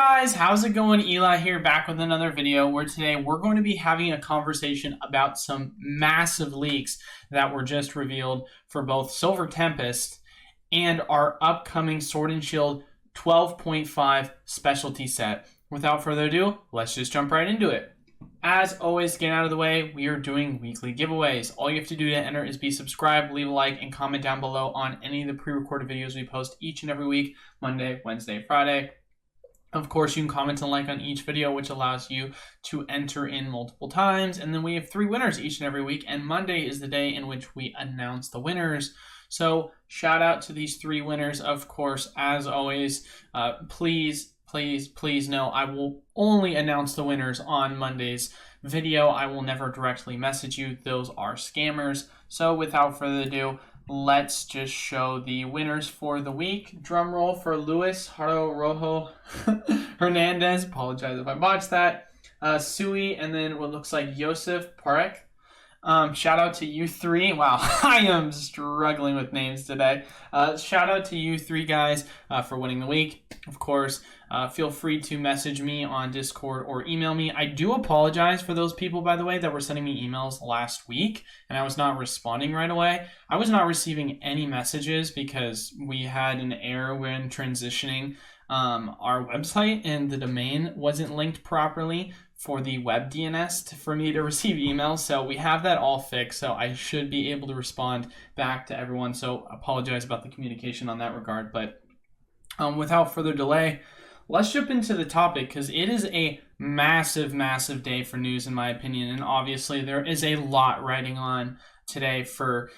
guys, how's it going? Eli here, back with another video where today we're going to be having a conversation about some massive leaks that were just revealed for both Silver Tempest and our upcoming Sword and Shield 12.5 specialty set. Without further ado, let's just jump right into it. As always, get out of the way, we are doing weekly giveaways. All you have to do to enter is be subscribed, leave a like, and comment down below on any of the pre-recorded videos we post each and every week, Monday, Wednesday, Friday. Of course, you can comment and like on each video, which allows you to enter in multiple times. And then we have 3 winners each and every week. And Monday is the day in which we announce the winners. So shout out to these 3 winners. Of course, as always, please know I will only announce the winners on Monday's video. I will never directly message you. Those are scammers. So without further ado, let's just show the winners for the week. Drum roll for Luis Haro Rojo Hernandez. Apologize if I botched that. Sui, and then what looks like Yosef Parek. Shout out to you 3. Wow, I am struggling with names today. Shout out to you 3 guys for winning the week. Of course, feel free to message me on Discord or email me. I do apologize for those people, by the way, that were sending me emails last week and I was not responding right away. I was not receiving any messages because we had an error when transitioning our website and the domain wasn't linked properly for the web DNS for me to receive emails. So we have that all fixed. So I should be able to respond back to everyone. So apologize about the communication on that regard. But without further delay, let's jump into the topic because it is a massive day for news in my opinion. And obviously there is a lot riding on today for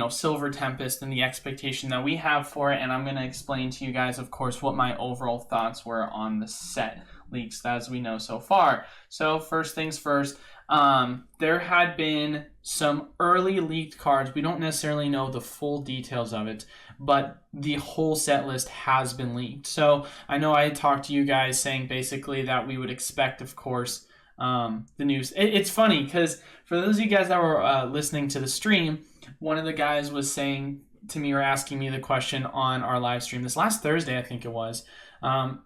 Silver Tempest and the expectation that we have for it. And I'm going to explain to you guys, of course, what my overall thoughts were on the set leaks as we know so far. So first things first, there had been some early leaked cards. We don't necessarily know the full details of it, but the whole set list has been leaked. So I know I had talked to you guys saying basically that we would expect, of course, the news. It's funny because for those of you guys that were listening to the stream, one of the guys was saying to me or asking me the question on our live stream this last Thursday, I think it was.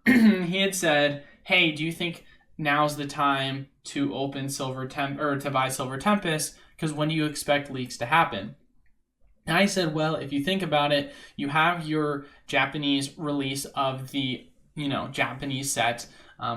He had said, hey, do you think now's the time to open to buy Silver Tempest? Because when do you expect leaks to happen? And I said, well, if you think about it, you have your Japanese release of the Japanese set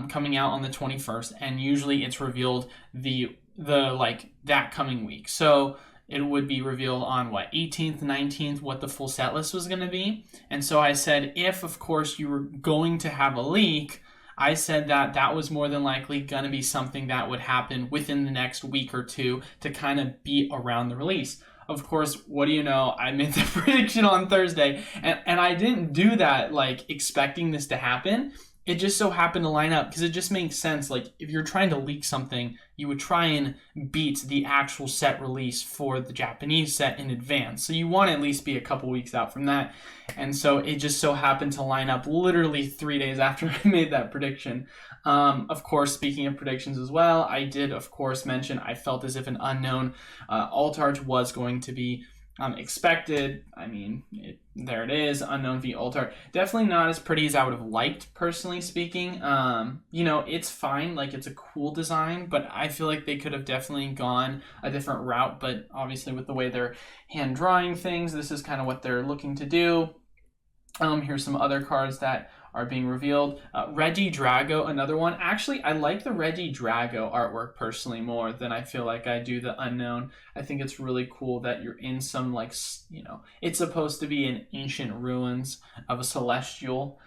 coming out on the 21st, and usually it's revealed that coming week. So it would be revealed on 18th, 19th, what the full set list was going to be. And so I said, if of course you were going to have a leak, I said that was more than likely going to be something that would happen within the next week or 2 to kind of be around the release. Of course, what do you know? I made the prediction on Thursday, and I didn't do that expecting this to happen. It just so happened to line up because it just makes sense. If you're trying to leak something, you would try and beat the actual set release for the Japanese set in advance. So you want to at least be a couple weeks out from that. And so it just so happened to line up literally 3 days after I made that prediction. Of course, speaking of predictions as well, I did, of course, mention I felt as if an unknown Alt-Arch was going to be expected. I mean, there it is, unknown v Alt-Arch. Definitely not as pretty as I would have liked, personally speaking. It's fine, it's a cool design, but I feel like they could have definitely gone a different route. But obviously with the way they're hand drawing things, this is kind of what they're looking to do. Here's some other cards that are being revealed. Regidrago, another one. Actually, I like the Regidrago artwork personally more than I feel like I do the unknown. I think it's really cool that you're in some it's supposed to be in ancient ruins of a celestial,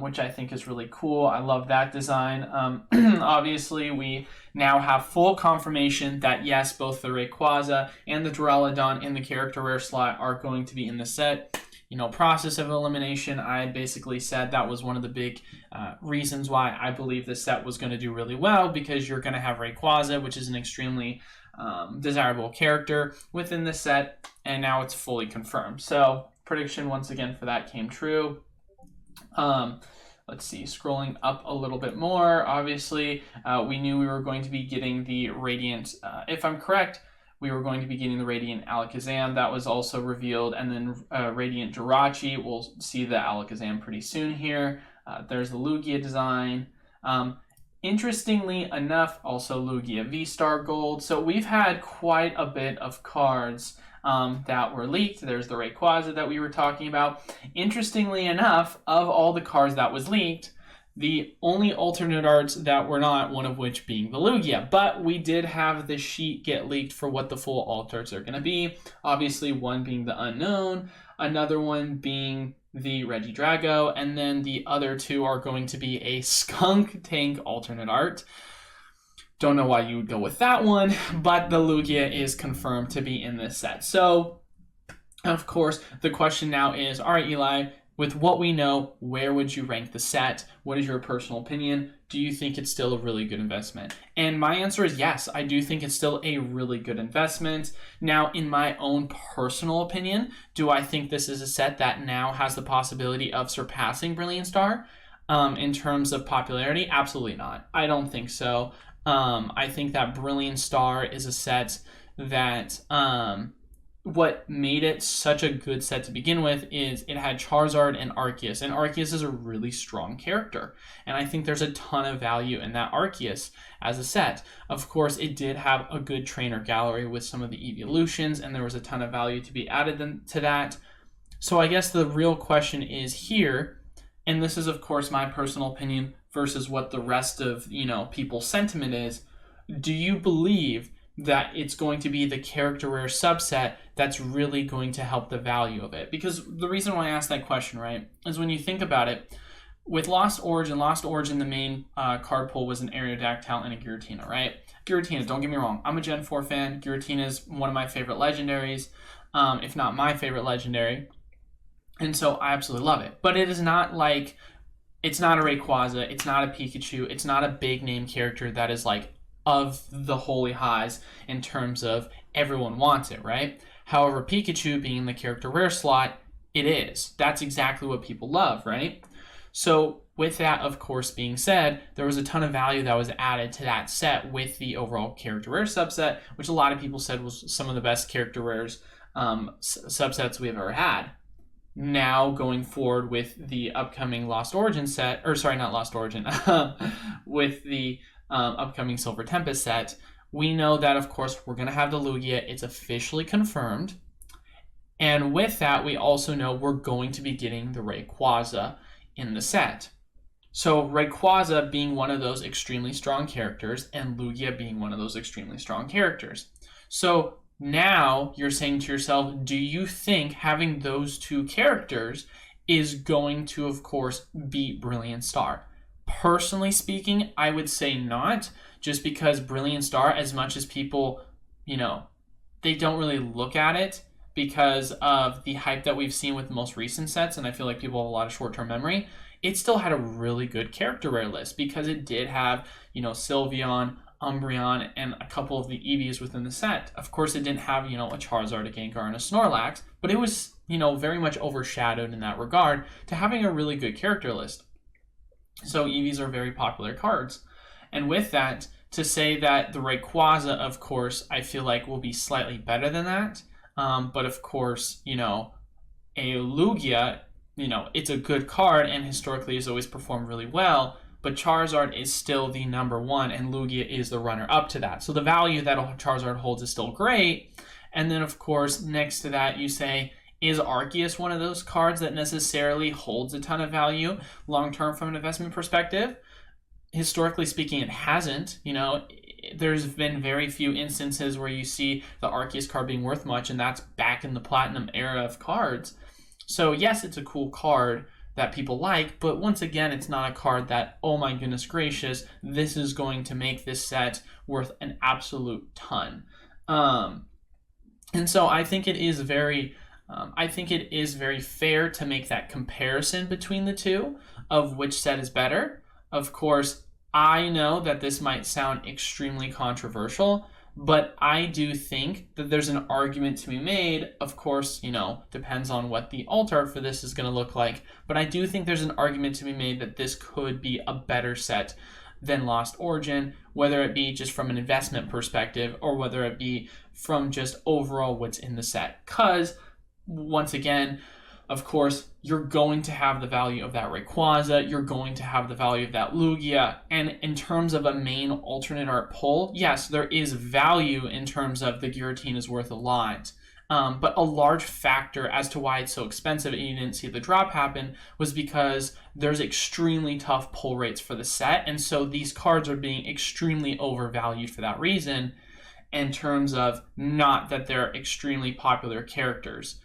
which I think is really cool. I love that design. Obviously, we now have full confirmation that yes, both the Rayquaza and the Duraludon in the character rare slot are going to be in the set. Process of elimination, I basically said that was one of the big reasons why I believe this set was going to do really well, because you're going to have Rayquaza, which is an extremely desirable character within the set, and now it's fully confirmed. So prediction once again for that came true. Let's see, scrolling up a little bit more, obviously we knew we were going to be getting the Radiant, if I'm correct, we were going to be getting the Radiant Alakazam. That was also revealed. And then Radiant Jirachi. We'll see the Alakazam pretty soon here. There's the Lugia design. Interestingly enough, also Lugia VStar Gold. So we've had quite a bit of cards that were leaked. There's the Rayquaza that we were talking about. Interestingly enough, of all the cards that was leaked, the only alternate arts that were not, one of which being the Lugia. But we did have the sheet get leaked for what the full alt arts are going to be. Obviously, one being the Unknown, another one being the Regidrago, and then the other two are going to be a Skunk Tank alternate art. Don't know why you would go with that one, but the Lugia is confirmed to be in this set. So, of course, the question now is, all right, Eli, with what we know, where would you rank the set? What is your personal opinion? Do you think it's still a really good investment? And my answer is yes, I do think it's still a really good investment. Now, in my own personal opinion, do I think this is a set that now has the possibility of surpassing Brilliant Star in terms of popularity? Absolutely not. I don't think so. I think that Brilliant Star is a set that what made it such a good set to begin with is it had Charizard and Arceus, and Arceus is a really strong character, and I think there's a ton of value in that Arceus as a set. Of course, it did have a good trainer gallery with some of the evolutions, and there was a ton of value to be added to that. So I guess the real question is here, and this is of course my personal opinion versus what the rest of people's sentiment is. Do you believe that it's going to be the character rare subset that's really going to help the value of it? Because the reason why I asked that question, right, is when you think about it, with Lost Origin, the main card pool was an Aerodactyl and a Giratina, right? Giratina, don't get me wrong, I'm a Gen 4 fan. Giratina is one of my favorite legendaries, if not my favorite legendary, and so I absolutely love it. But it is not like, it's not a Rayquaza, it's not a Pikachu, it's not a big name character that is like of the holy highs in terms of everyone wants it, right? However, Pikachu being in the character rare slot, it is. That's exactly what people love, right? So with that, of course, being said, there was a ton of value that was added to that set with the overall character rare subset, which a lot of people said was some of the best character rares subsets we've ever had. Now going forward with the upcoming Lost Origin set, or sorry, not Lost Origin, with the upcoming Silver Tempest set, we know that of course we're going to have the Lugia. It's officially confirmed, and with that we also know we're going to be getting the Rayquaza in the set. So Rayquaza being one of those extremely strong characters and Lugia being one of those extremely strong characters. So now you're saying to yourself, do you think having those two characters is going to of course beat Brilliant Star? Personally speaking, I would say not, just because Brilliant Star, as much as people, they don't really look at it because of the hype that we've seen with most recent sets, and I feel like people have a lot of short-term memory, it still had a really good character rare list because it did have, Sylveon, Umbreon, and a couple of the Eevees within the set. Of course, it didn't have, a Charizard, a Gengar, and a Snorlax, but it was, very much overshadowed in that regard to having a really good character list. So Eevees are very popular cards. And with that, to say that the Rayquaza, of course, I feel like will be slightly better than that. But of course, a Lugia, it's a good card and historically has always performed really well. But Charizard is still the number one and Lugia is the runner up to that. So the value that Charizard holds is still great. And then, of course, next to that, you say, is Arceus one of those cards that necessarily holds a ton of value long-term from an investment perspective? Historically speaking, it hasn't. There's been very few instances where you see the Arceus card being worth much, and that's back in the Platinum era of cards. So yes, it's a cool card that people like, but once again, it's not a card that, oh my goodness gracious, this is going to make this set worth an absolute ton. And so I think it is very fair to make that comparison between the two of which set is better. Of course, I know that this might sound extremely controversial, but I do think that there's an argument to be made. Of course, depends on what the alt art for this is going to look like, but I do think there's an argument to be made that this could be a better set than Lost Origin, whether it be just from an investment perspective or whether it be from just overall what's in the set. Because once again, of course, you're going to have the value of that Rayquaza, you're going to have the value of that Lugia, and in terms of a main alternate art pull, yes, there is value in terms of the Giratina is worth a lot. But a large factor as to why it's so expensive and you didn't see the drop happen was because there's extremely tough pull rates for the set, and so these cards are being extremely overvalued for that reason, in terms of not that they're extremely popular characters.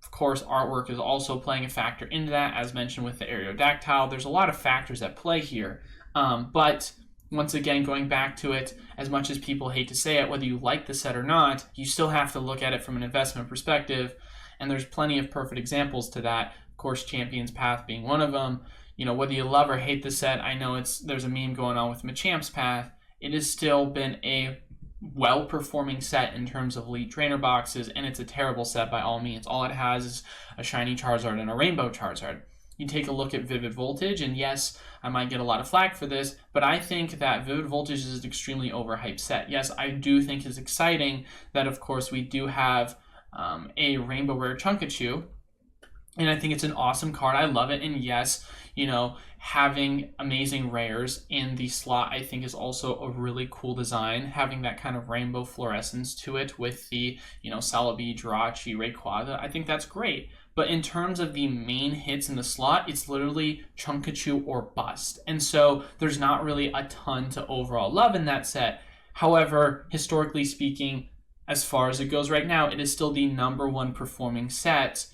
Of course, artwork is also playing a factor into that, as mentioned with the Aerodactyl. There's a lot of factors at play here. But once again, going back to it, as much as people hate to say it, whether you like the set or not, you still have to look at it from an investment perspective. And there's plenty of perfect examples to that. Of course, Champion's Path being one of them. You know, whether you love or hate the set, I know there's a meme going on with Machamp's Path. It has still been a well-performing set in terms of Elite Trainer boxes, and it's a terrible set by all means. All it has is a shiny Charizard and a Rainbow Charizard. You take a look at Vivid Voltage, and yes, I might get a lot of flack for this, but I think that Vivid Voltage is an extremely overhyped set. Yes, I do think it's exciting that, of course, we do have a Rainbow Rare Chunkachu, and I think it's an awesome card. I love it, and yes, you know, having amazing rares in the slot I think is also a really cool design. Having that kind of rainbow fluorescence to it with the, you know, Celebi, Jirachi, Rayquaza, I think that's great. But in terms of the main hits in the slot, it's literally Chunkachu or bust. And so there's not really a ton to overall love in that set. However, historically speaking, as far as it goes right now, it is still the #1 performing set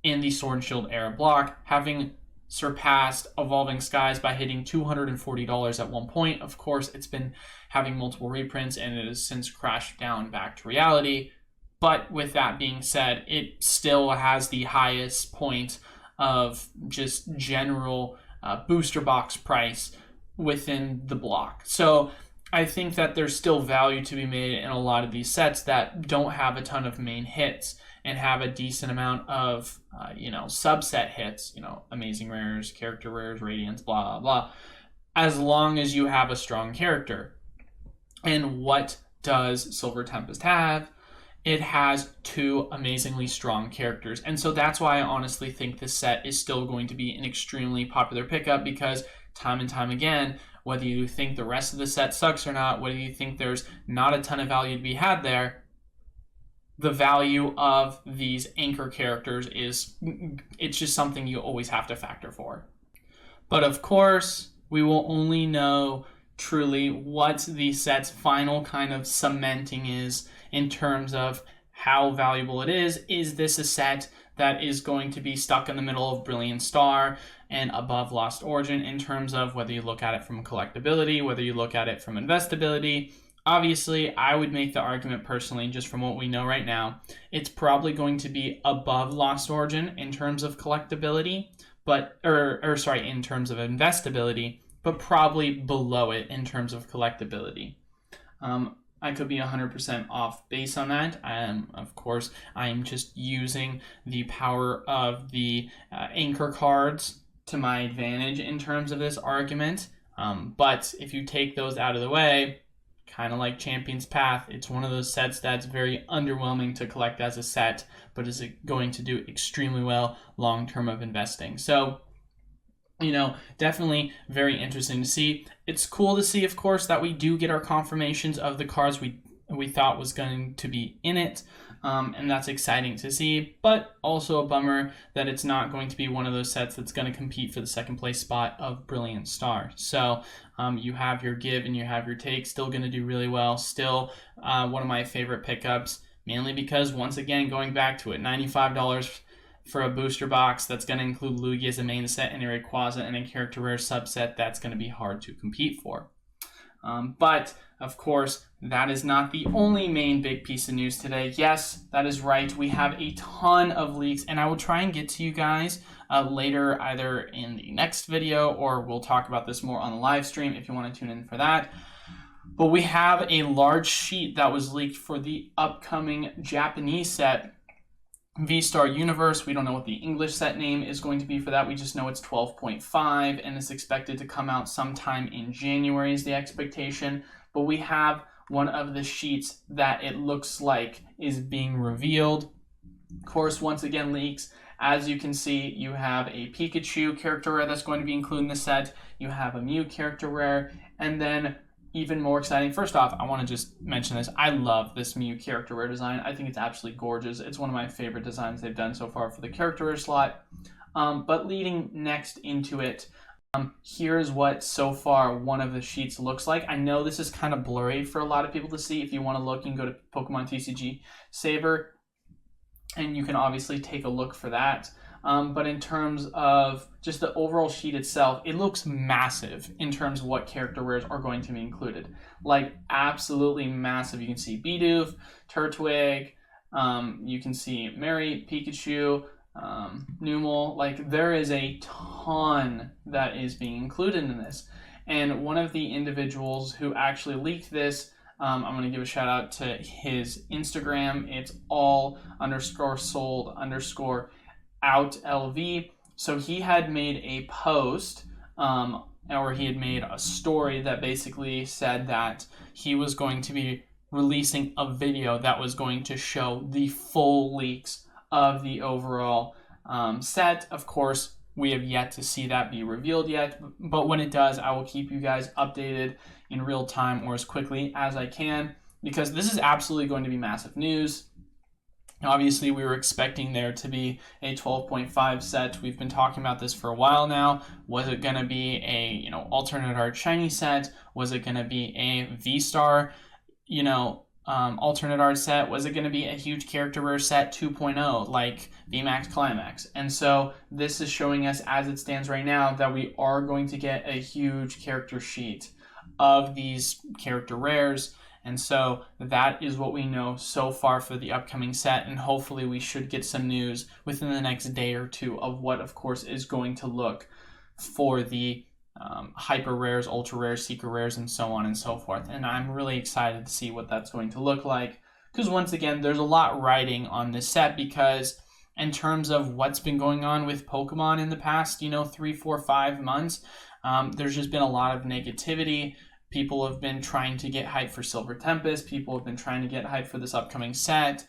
in the Sword and Shield era block, having surpassed Evolving Skies by hitting $240 at one point. Of course, it's been having multiple reprints and it has since crashed down back to reality. But with that being said, it still has the highest point of just general booster box price within the block. So I think that there's still value to be made in a lot of these sets that don't have a ton of main hits and have a decent amount of, subset hits, amazing rares, character rares, radiants, blah, blah, blah, as long as you have a strong character. And what does Silver Tempest have? It has 2 amazingly strong characters. And so that's why I honestly think this set is still going to be an extremely popular pickup, because time and time again, whether you think the rest of the set sucks or not, whether you think there's not a ton of value to be had there, the value of these anchor characters it's just something you always have to factor for. But of course, we will only know truly what the set's final kind of cementing is in terms of how valuable it is. Is this a set that is going to be stuck in the middle of Brilliant Star and above Lost Origin in terms of whether you look at it from collectability, whether you look at it from investability? Obviously, I would make the argument personally, just from what we know right now, it's probably going to be above Lost Origin in terms of collectability, in terms of investability, but probably below it in terms of collectability. I could be 100% off base on that. Of course, I'm just using the power of the anchor cards to my advantage in terms of this argument. But if you take those out of the way, kind of like Champion's Path, it's one of those sets that's very underwhelming to collect as a set, but is going to do extremely well long-term of investing. So, definitely very interesting to see. It's cool to see, of course, that we do get our confirmations of the cards we thought was going to be in it, and that's exciting to see, but also a bummer that it's not going to be one of those sets that's going to compete for the second place spot of Brilliant Star. So you have your give and you have your take, still going to do really well, still one of my favorite pickups, mainly because, once again, going back to it, $95 for a booster box that's going to include Lugia as a main set and a Rayquaza and a character rare subset that's going to be hard to compete for. But, of course, that is not the only main big piece of news today. Yes, that is right. We have a ton of leaks, and I will try and get to you guys later, either in the next video, or we'll talk about this more on the live stream if you want to tune in for that. But we have a large sheet that was leaked for the upcoming Japanese set, VStar Universe. We don't know what the English set name is going to be for that. We just know it's 12.5 and it's expected to come out sometime in January is the expectation. But we have one of the sheets that it looks like is being revealed. Of course, once again, leaks As you can see, you have a Pikachu character rare that's going to be included in the set. You have a Mew character rare, and then even more exciting, first off, I want to just mention this. I love this Mew character rare design. I think it's absolutely gorgeous. It's one of my favorite designs they've done so far for the character rare slot. But leading next into it, here's what so far one of the sheets looks like. I know this is kind of blurry for a lot of people to see. If you want to look, you can go to Pokemon TCG Saver, and you can obviously take a look for that. But in terms of just the overall sheet itself, it looks massive in terms of what character rares are going to be included. Like, absolutely massive. You can see Bidoof, Turtwig, you can see Mary, Pikachu, Numel. Like, there is a ton that is being included in this. And one of the individuals who actually leaked this, I'm going to give a shout out to his Instagram. It's all_sold_out LV. So he had made a post, or he had made a story that basically said that he was going to be releasing a video that was going to show the full leaks of the overall set. Of course, we have yet to see that be revealed yet, but when it does, I will keep you guys updated in real time or as quickly as I can, because this is absolutely going to be massive news. Obviously, we were expecting there to be a 12.5 set. We've been talking about this for a while now. Was it going to be a, alternate art shiny set? Was it going to be a VStar, alternate art set? Was it going to be a huge character rare set 2.0 like VMAX Climax? And so this is showing us, as it stands right now, that we are going to get a huge character sheet of these character rares. And so that is what we know so far for the upcoming set, and hopefully we should get some news within the next day or two of what, of course, is going to look for the hyper rares, ultra rares, secret rares, and so on and so forth. And I'm really excited to see what that's going to look like, because once again, there's a lot riding on this set, because in terms of what's been going on with Pokemon in the past, 3, 4, 5 months, there's just been a lot of negativity. People have been trying to get hype for Silver Tempest. People have been trying to get hype for this upcoming set.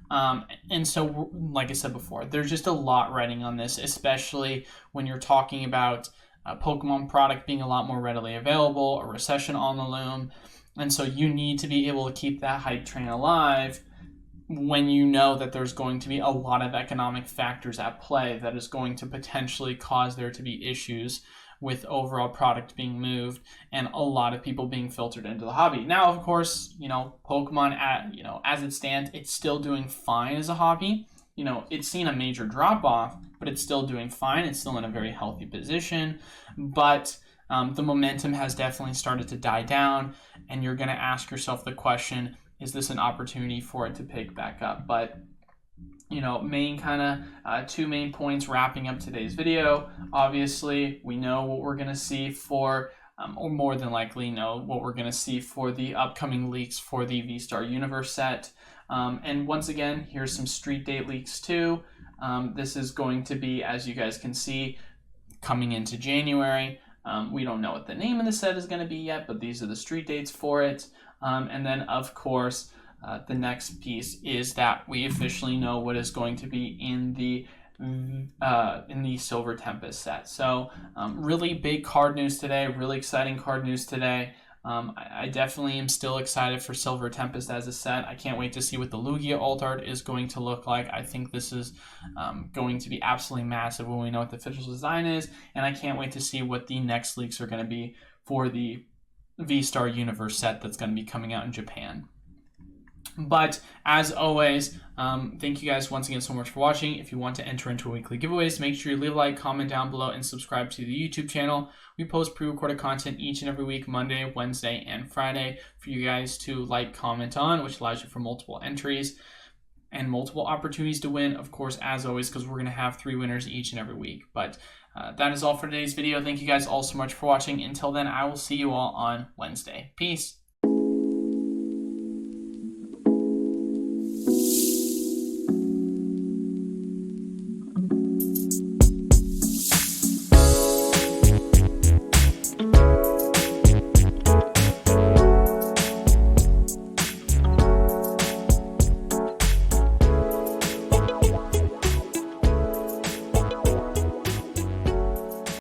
And so, like I said before, there's just a lot riding on this, especially when you're talking about a Pokemon product being a lot more readily available, a recession on the loom. And so you need to be able to keep that hype train alive when you know that there's going to be a lot of economic factors at play that is going to potentially cause there to be issues with overall product being moved and a lot of people being filtered into the hobby. Now, of course, Pokemon, as it stands, it's still doing fine as a hobby. It's seen a major drop off, but it's still doing fine. It's still in a very healthy position, but the momentum has definitely started to die down, and you're going to ask yourself the question, is this an opportunity for it to pick back up? But two main points wrapping up today's video. Obviously, we know what we're going to see for, or more than likely know what we're going to see for the upcoming leaks for the VStar Universe set. And once again, here's some street date leaks too. This is going to be, as you guys can see, coming into January. We don't know what the name of the set is going to be yet, but these are the street dates for it. And then, of course, the next piece is that we officially know what is going to be in the Silver Tempest set. So really big card news today, really exciting card news today. I definitely am still excited for Silver Tempest as a set. I can't wait to see what the Lugia alt art is going to look like. I think this is going to be absolutely massive when we know what the official design is, and I can't wait to see what the next leaks are going to be for the VStar Universe set that's going to be coming out in Japan. But as always, thank you guys once again so much for watching. If you want to enter into weekly giveaways, make sure you leave a like, comment down below, and subscribe to the YouTube channel. We post pre-recorded content each and every week, Monday, Wednesday, and Friday, for you guys to like, comment on, which allows you for multiple entries and multiple opportunities to win, of course, as always, because we're going to have 3 winners each and every week. But that is all for today's video. Thank you guys all so much for watching. Until then, I will see you all on Wednesday. Peace.